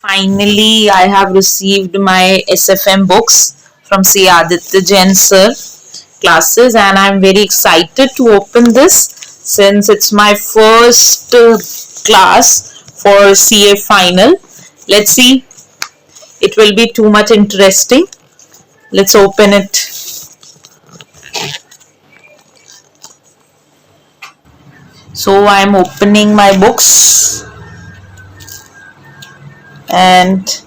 Finally, I have received my SFM books from CA Aaditya Jain Sir classes, and I'm very excited to open this since it's my first class for CA final. Let's see, it will be too much interesting. Let's open it. So I'm opening my books and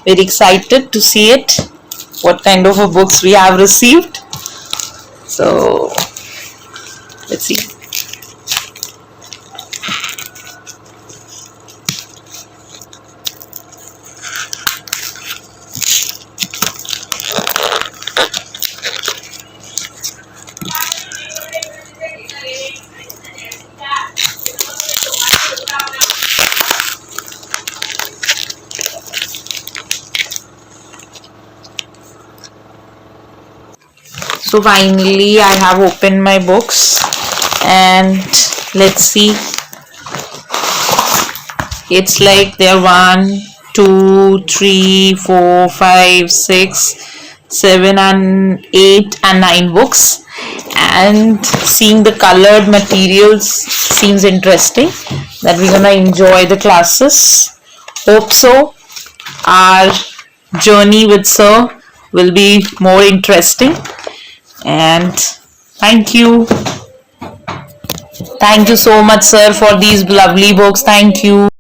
very excited to see it, what kind of a books we have received. So let's see. So finally I have opened my books and let's see. It's like there are 1, 2, 3, 4, 5, 6, 7 and 8 and 9 books, and seeing the colored materials seems interesting that we're gonna enjoy the classes. Hope so. Our journey with Sir will be more interesting. And thank you so much, sir, for these lovely books. Thank you.